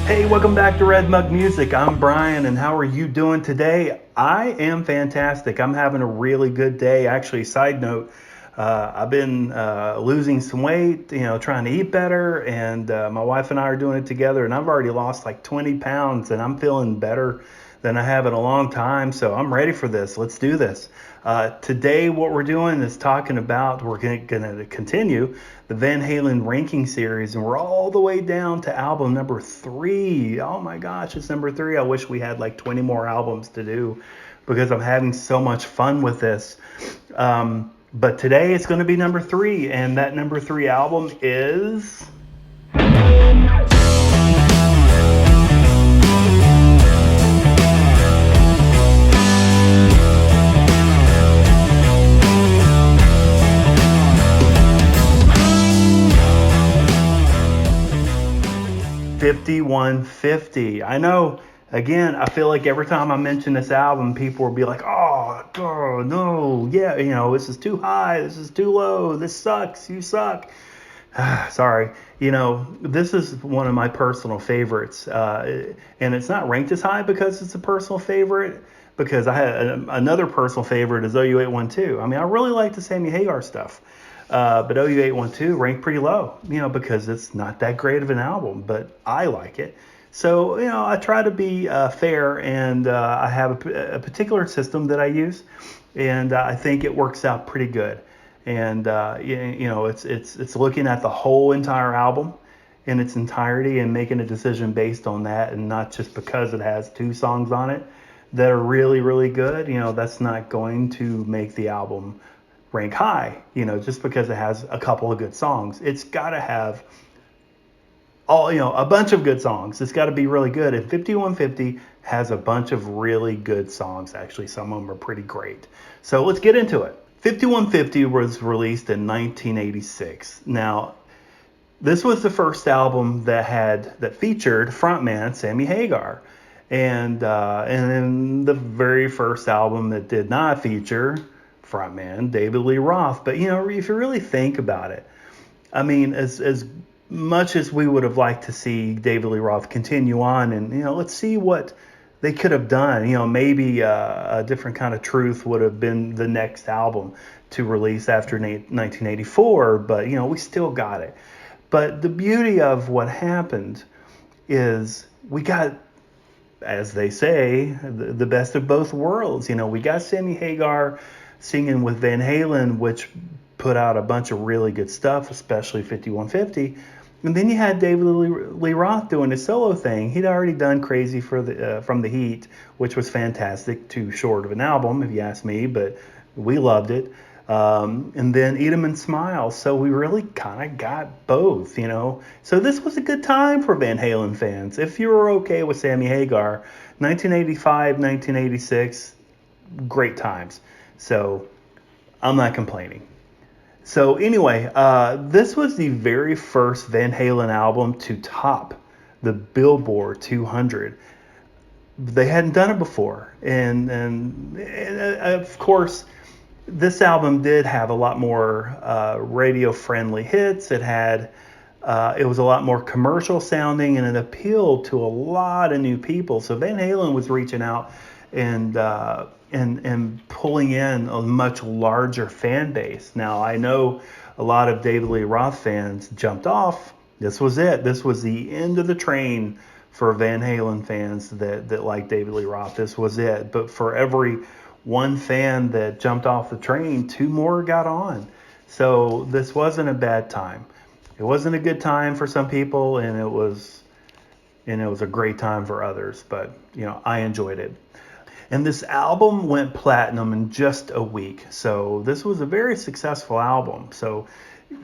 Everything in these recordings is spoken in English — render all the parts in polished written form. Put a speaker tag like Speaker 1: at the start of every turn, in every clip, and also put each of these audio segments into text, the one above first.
Speaker 1: Hey, welcome back to Red Mug Music. I'm Brian, and how are you doing today? I am fantastic. I'm having a really good day. Actually, side note, I've been losing some weight, trying to eat better, and my wife and I are doing it together, and I've already lost like 20 pounds, and I'm feeling better than I have in a long time, so I'm ready for this. Let's do this. Today, what we're doing is we're going to continue the Van Halen ranking series, and we're all the way down to album number 3. Oh my gosh, it's number 3. I wish we had like 20 more albums to do because I'm having so much fun with this. But today it's going to be number 3, and that number 3 album is... "5150." I know, again, I feel like every time I mention this album, people will be like, oh no, yeah, this is too high, this is too low, this sucks, you suck. Sorry, this is one of my personal favorites, and it's not ranked as high because it's a personal favorite, because I had another personal favorite is OU812. I mean, I really like the Sammy Hagar stuff. But OU812 ranked pretty low, because it's not that great of an album, but I like it. So, I try to be fair, and I have a particular system that I use, and I think it works out pretty good. And, it's looking at the whole entire album in its entirety and making a decision based on that, and not just because it has 2 songs on it that are really, really good. That's not going to make the album rank high, just because it has a couple of good songs. It's got to have a bunch of good songs. It's got to be really good. And 5150 has a bunch of really good songs. Actually, some of them are pretty great. So let's get into it. 5150 was released in 1986. Now, this was the first album that featured frontman Sammy Hagar. And then the very first album that did not feature frontman David Lee Roth. But if you really think about it, I mean, as much as we would have liked to see David Lee Roth continue on, and let's see what they could have done. Maybe a different kind of Truth would have been the next album to release after 1984, but we still got it. But the beauty of what happened is we got, as they say, the best of both worlds. We got Sammy Hagar singing with Van Halen, which put out a bunch of really good stuff, especially 5150. And then you had David Lee Roth doing his solo thing. He'd already done Crazy from the Heat, which was fantastic, too short of an album, if you ask me, but we loved it. And then Eat 'Em and Smile. So we really kind of got both, So this was a good time for Van Halen fans. If you were okay with Sammy Hagar, 1985, 1986, great times. So I'm not complaining. So anyway, this was the very first Van Halen album to top the Billboard 200. They hadn't done it before. And of course, this album did have a lot more radio-friendly hits. It was a lot more commercial sounding, and it appealed to a lot of new people. So Van Halen was reaching out and pulling in a much larger fan base. Now, I know a lot of David Lee Roth fans jumped off. This was it. This was the end of the train for Van Halen fans that like David Lee Roth. This was it. But for every one fan that jumped off the train, 2 more got on. So this wasn't a bad time. It wasn't a good time for some people, and it was a great time for others. But I enjoyed it. And this album went platinum in just a week. So this was a very successful album. So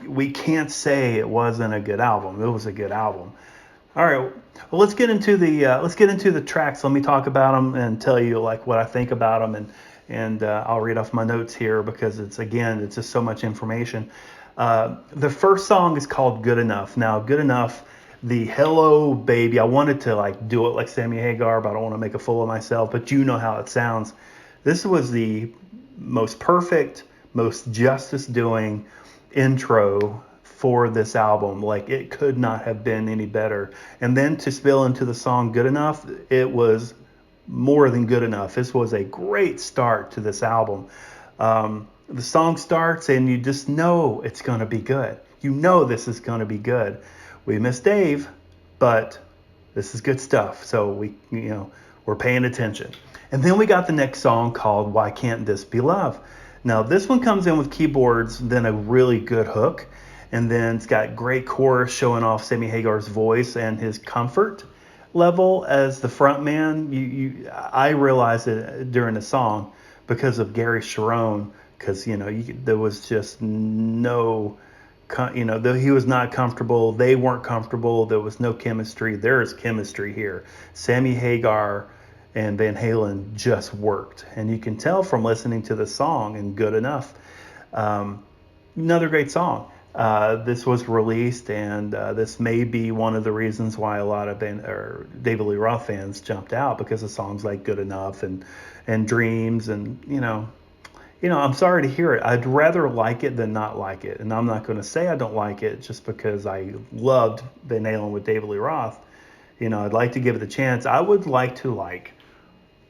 Speaker 1: we can't say it wasn't a good album. It was a good album. All right. Well, let's get into the tracks. Let me talk about them and tell you like what I think about them, and I'll read off my notes here because it's just so much information. The first song is called Good Enough. Now, Good Enough, the Hello Baby, I wanted to do it like Sammy Hagar, but I don't want to make a fool of myself, but how it sounds. This was the most perfect, most justice doing intro for this album. Like, it could not have been any better. And then to spill into the song Good Enough, it was more than good enough. This was a great start to this album. The song starts and you just know it's going to be good. You know this is going to be good. We miss Dave, but this is good stuff. So we're paying attention. And then we got the next song called Why Can't This Be Love? Now this one comes in with keyboards, then a really good hook, and then it's got great chorus showing off Sammy Hagar's voice and his comfort level as the front man. I realized it during the song because of Gary Sharon, because there was just no, he was not comfortable, they weren't comfortable, there was no chemistry. There is chemistry here. Sammy Hagar and Van Halen just worked, and you can tell from listening to the song and Good Enough. Another great song. This was released, and this may be one of the reasons why a lot of David Lee Roth fans jumped out, because of songs like Good Enough and Dreams, and I'm sorry to hear it. I'd rather like it than not like it, and I'm not going to say I don't like it just because I loved Van Halen with David Lee Roth. I'd like to give it a chance. I would like to like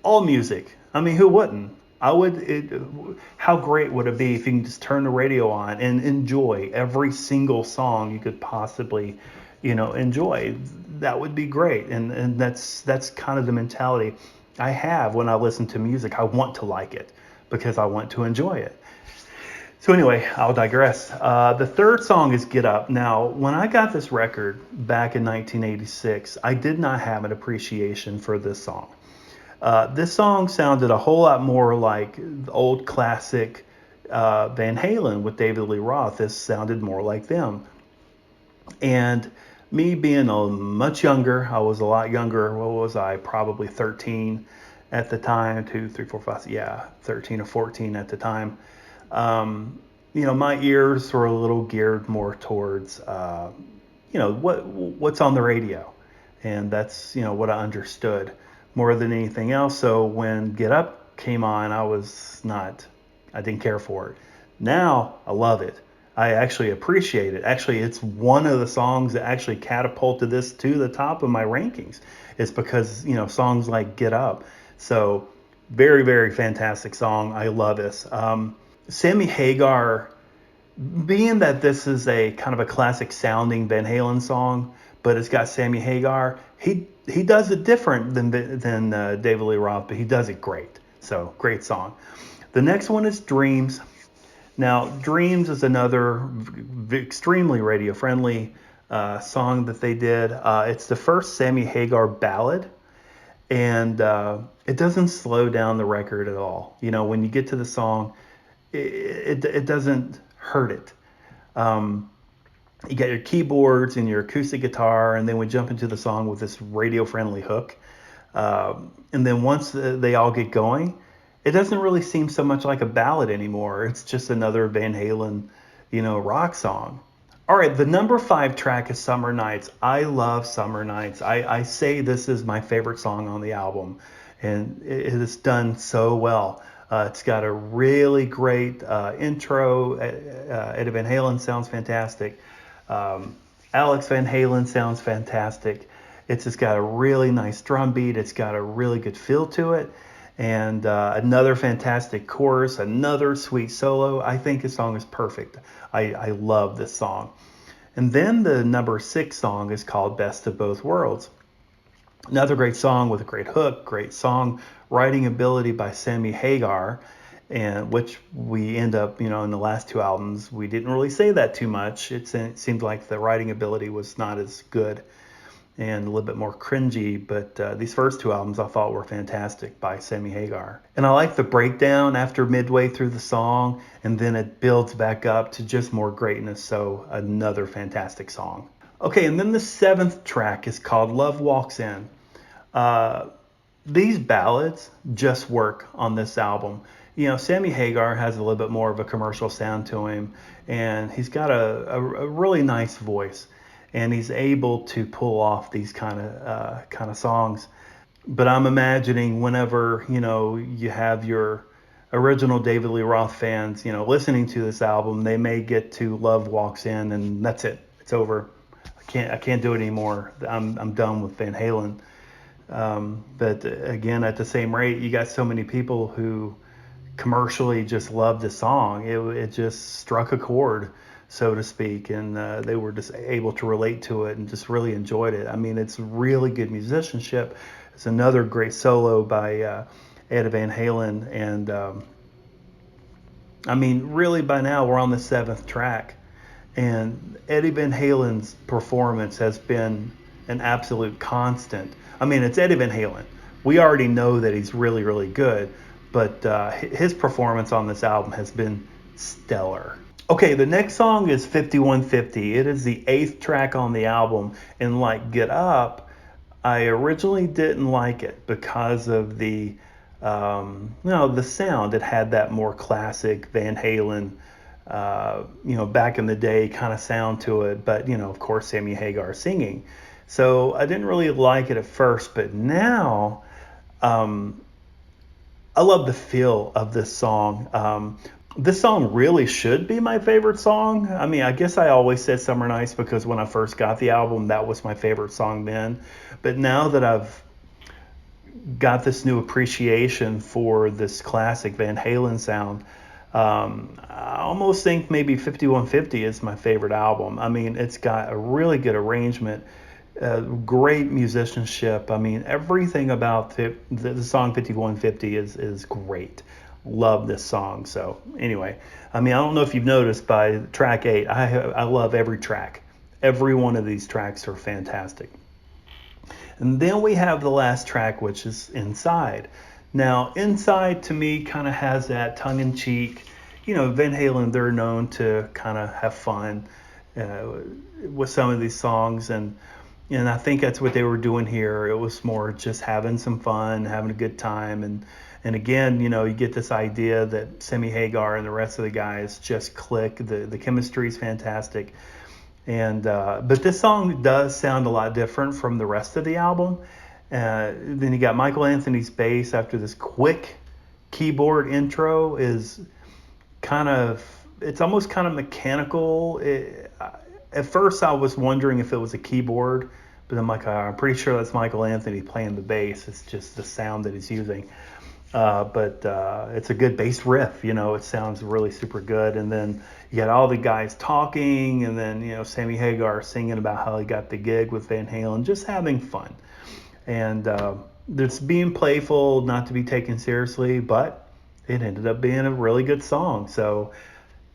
Speaker 1: all music. I mean, who wouldn't? How great would it be if you can just turn the radio on and enjoy every single song you could possibly, enjoy? That would be great. And that's kind of the mentality I have when I listen to music. I want to like it because I want to enjoy it. So anyway, I'll digress. The third song is Get Up. Now, when I got this record back in 1986, I did not have an appreciation for this song. This song sounded a whole lot more like the old classic Van Halen with David Lee Roth. This sounded more like them. And me being much younger, I was a lot younger. What was I? Probably 13 at the time. 2, 3, 4, 5. Yeah, 13 or 14 at the time. My ears were a little geared more towards, what's on the radio. And that's, what I understood more than anything else. So when Get Up came on, I didn't care for it. Now I love it. I actually appreciate it. Actually, it's one of the songs that actually catapulted this to the top of my rankings. It's because, songs like Get Up. So very, very fantastic song. I love this. Sammy Hagar, being that this is a kind of a classic sounding Van Halen song, but it's got Sammy Hagar, he does it different than David Lee Roth, but he does it great. So great song. The next one is Dreams. Now, Dreams is another extremely radio friendly song that they did. It's the first Sammy Hagar ballad, and it doesn't slow down the record at all. When you get to the song, it doesn't hurt it. You got your keyboards and your acoustic guitar, and then we jump into the song with this radio-friendly hook. And then once they all get going, it doesn't really seem so much like a ballad anymore. It's just another Van Halen, rock song. All right, the number 5 track is Summer Nights. I love Summer Nights. I say this is my favorite song on the album, and it is done so well. It's got a really great intro. Eddie Van Halen sounds fantastic. Alex Van Halen sounds fantastic. It's just got a really nice drum beat. It's got a really good feel to it. And another fantastic chorus, another sweet solo. I think this song is perfect. I love this song. And then the number 6 song is called Best of Both Worlds. Another great song with a great hook, great song writing ability by Sammy Hagar, and which we end up, in the last 2 albums, we didn't really say that too much. It seemed like the writing ability was not as good and a little bit more cringy, but these first 2 albums I thought were fantastic by Sammy Hagar. And I like the breakdown after midway through the song, and then it builds back up to just more greatness, so another fantastic song. Okay, and then the 7th track is called Love Walks In. These ballads just work on this album. Sammy Hagar has a little bit more of a commercial sound to him, and he's got a really nice voice, and he's able to pull off these kind of songs. But I'm imagining whenever you have your original David Lee Roth fans, listening to this album, they may get to Love Walks In and that's it. It's over. I can't do it anymore. I'm done with Van Halen. But again, at the same rate, you got so many people who commercially just loved the song. It just struck a chord, so to speak, and they were just able to relate to it and just really enjoyed it. I mean, it's really good musicianship. It's another great solo by Ed Van Halen, and I mean, really by now we're on the 7th track, and Eddie Van Halen's performance has been an absolute constant. I mean, it's Eddie Van Halen. We already know that he's really, really good, but his performance on this album has been stellar. Okay, the next song is 5150. It is the 8th track on the album, and like Get Up, I originally didn't like it because of the the sound. It had that more classic Van Halen, back in the day kind of sound to it, but of course Sammy Hagar singing. So I didn't really like it at first, but now I love the feel of this song. This song really should be my favorite song. I mean, I guess I always said Summer Nights because when I first got the album, that was my favorite song then. But now that I've got this new appreciation for this classic Van Halen sound, I almost think maybe 5150 is my favorite album. I mean, it's got a really good arrangement, great musicianship. I mean, everything about the song 5150 is great. Love this song. So anyway, I mean, I don't know if you've noticed by track 8, I love every track. Every one of these tracks are fantastic. And then we have the last track, which is Inside. Now, Inside to me kind of has that tongue-in-cheek, Van Halen, they're known to kind of have fun with some of these songs, and I think that's what they were doing here. It was more just having some fun, having a good time, and again, you get this idea that Sammy Hagar and the rest of the guys just click. The chemistry is fantastic. And but this song does sound a lot different from the rest of the album. Then you got Michael Anthony's bass after this quick keyboard intro is it's almost kind of mechanical. At first I was wondering if it was a keyboard, but I'm like, I'm pretty sure that's Michael Anthony playing the bass. It's just the sound that he's using. But it's a good bass riff, it sounds really super good. And then you got all the guys talking, and then, Sammy Hagar singing about how he got the gig with Van Halen, just having fun. And it's being playful, not to be taken seriously, but it ended up being a really good song. So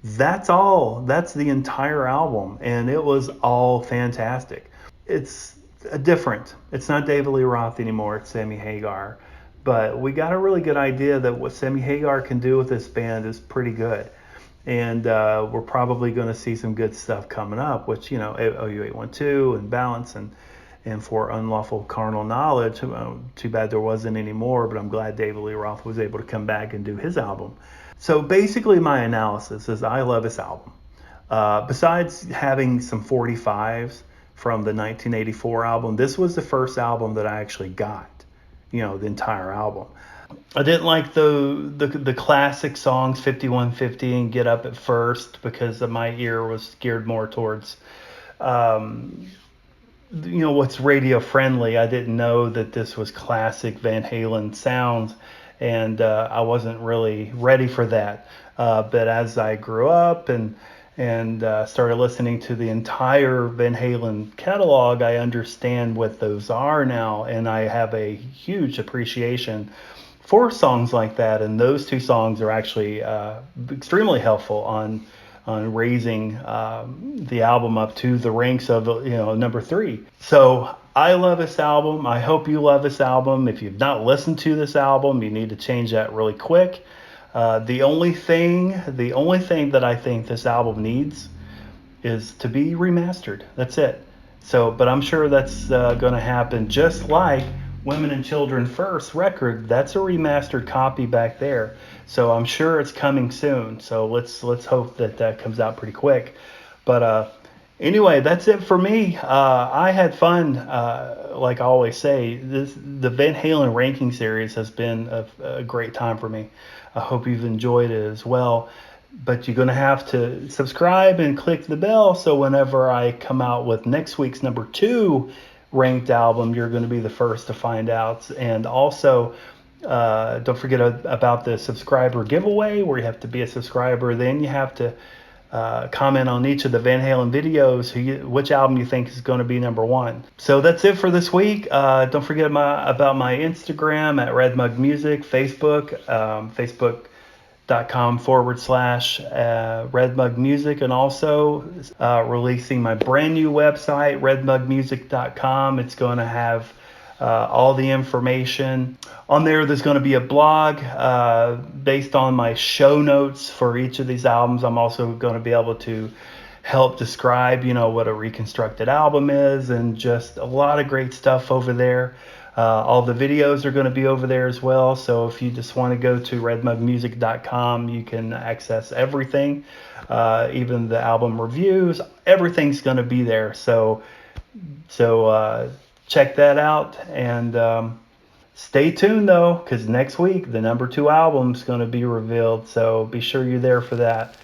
Speaker 1: that's the entire album, and it was all fantastic. It's different. It's not David Lee Roth anymore, it's Sammy Hagar. But we got a really good idea that what Sammy Hagar can do with this band is pretty good. And we're probably going to see some good stuff coming up, which, OU812 and Balance and For Unlawful Carnal Knowledge. Too bad there wasn't any more, but I'm glad David Lee Roth was able to come back and do his album. So basically my analysis is I love this album. Besides having some 45s from the 1984 album, this was the first album that I actually got. The entire album. I didn't like the classic songs 5150 and Get Up at first because my ear was geared more towards what's radio friendly. I didn't know that this was classic Van Halen sounds, and I wasn't really ready for that. But as I grew up and started listening to the entire Van Halen catalog, I understand what those are now, and I have a huge appreciation for songs like that. And those two songs are actually extremely helpful on raising the album up to the ranks of number 3. So I love this album. I hope you love this album. If you've not listened to this album, you need to change that really quick. The only thing that I think this album needs is to be remastered. That's it. So, but I'm sure that's going to happen. Just like Women and Children First record, that's a remastered copy back there. So I'm sure it's coming soon. So let's hope that comes out pretty quick. But Anyway, that's it for me. I had fun. Like I always say, the Van Halen ranking series has been a great time for me. I hope you've enjoyed it as well. But you're going to have to subscribe and click the bell so whenever I come out with next week's number 2 ranked album, you're going to be the first to find out. And also, don't forget about the subscriber giveaway where you have to be a subscriber. Then you have to comment on each of the Van Halen videos, which album you think is going to be number 1. So that's it for this week. Don't forget about my Instagram at Red Mug Music, Facebook, facebook.com/Red Mug Music, and also releasing my brand new website, redmugmusic.com. It's going to have all the information on there. There's going to be a blog based on my show notes for each of these albums. I'm also going to be able to help describe, what a reconstructed album is, and just a lot of great stuff over there. All the videos are going to be over there as well. So if you just want to go to redmugmusic.com, you can access everything, even the album reviews. Everything's going to be there. So check that out, and stay tuned though, because next week the number 2 album is going to be revealed, so be sure you're there for that.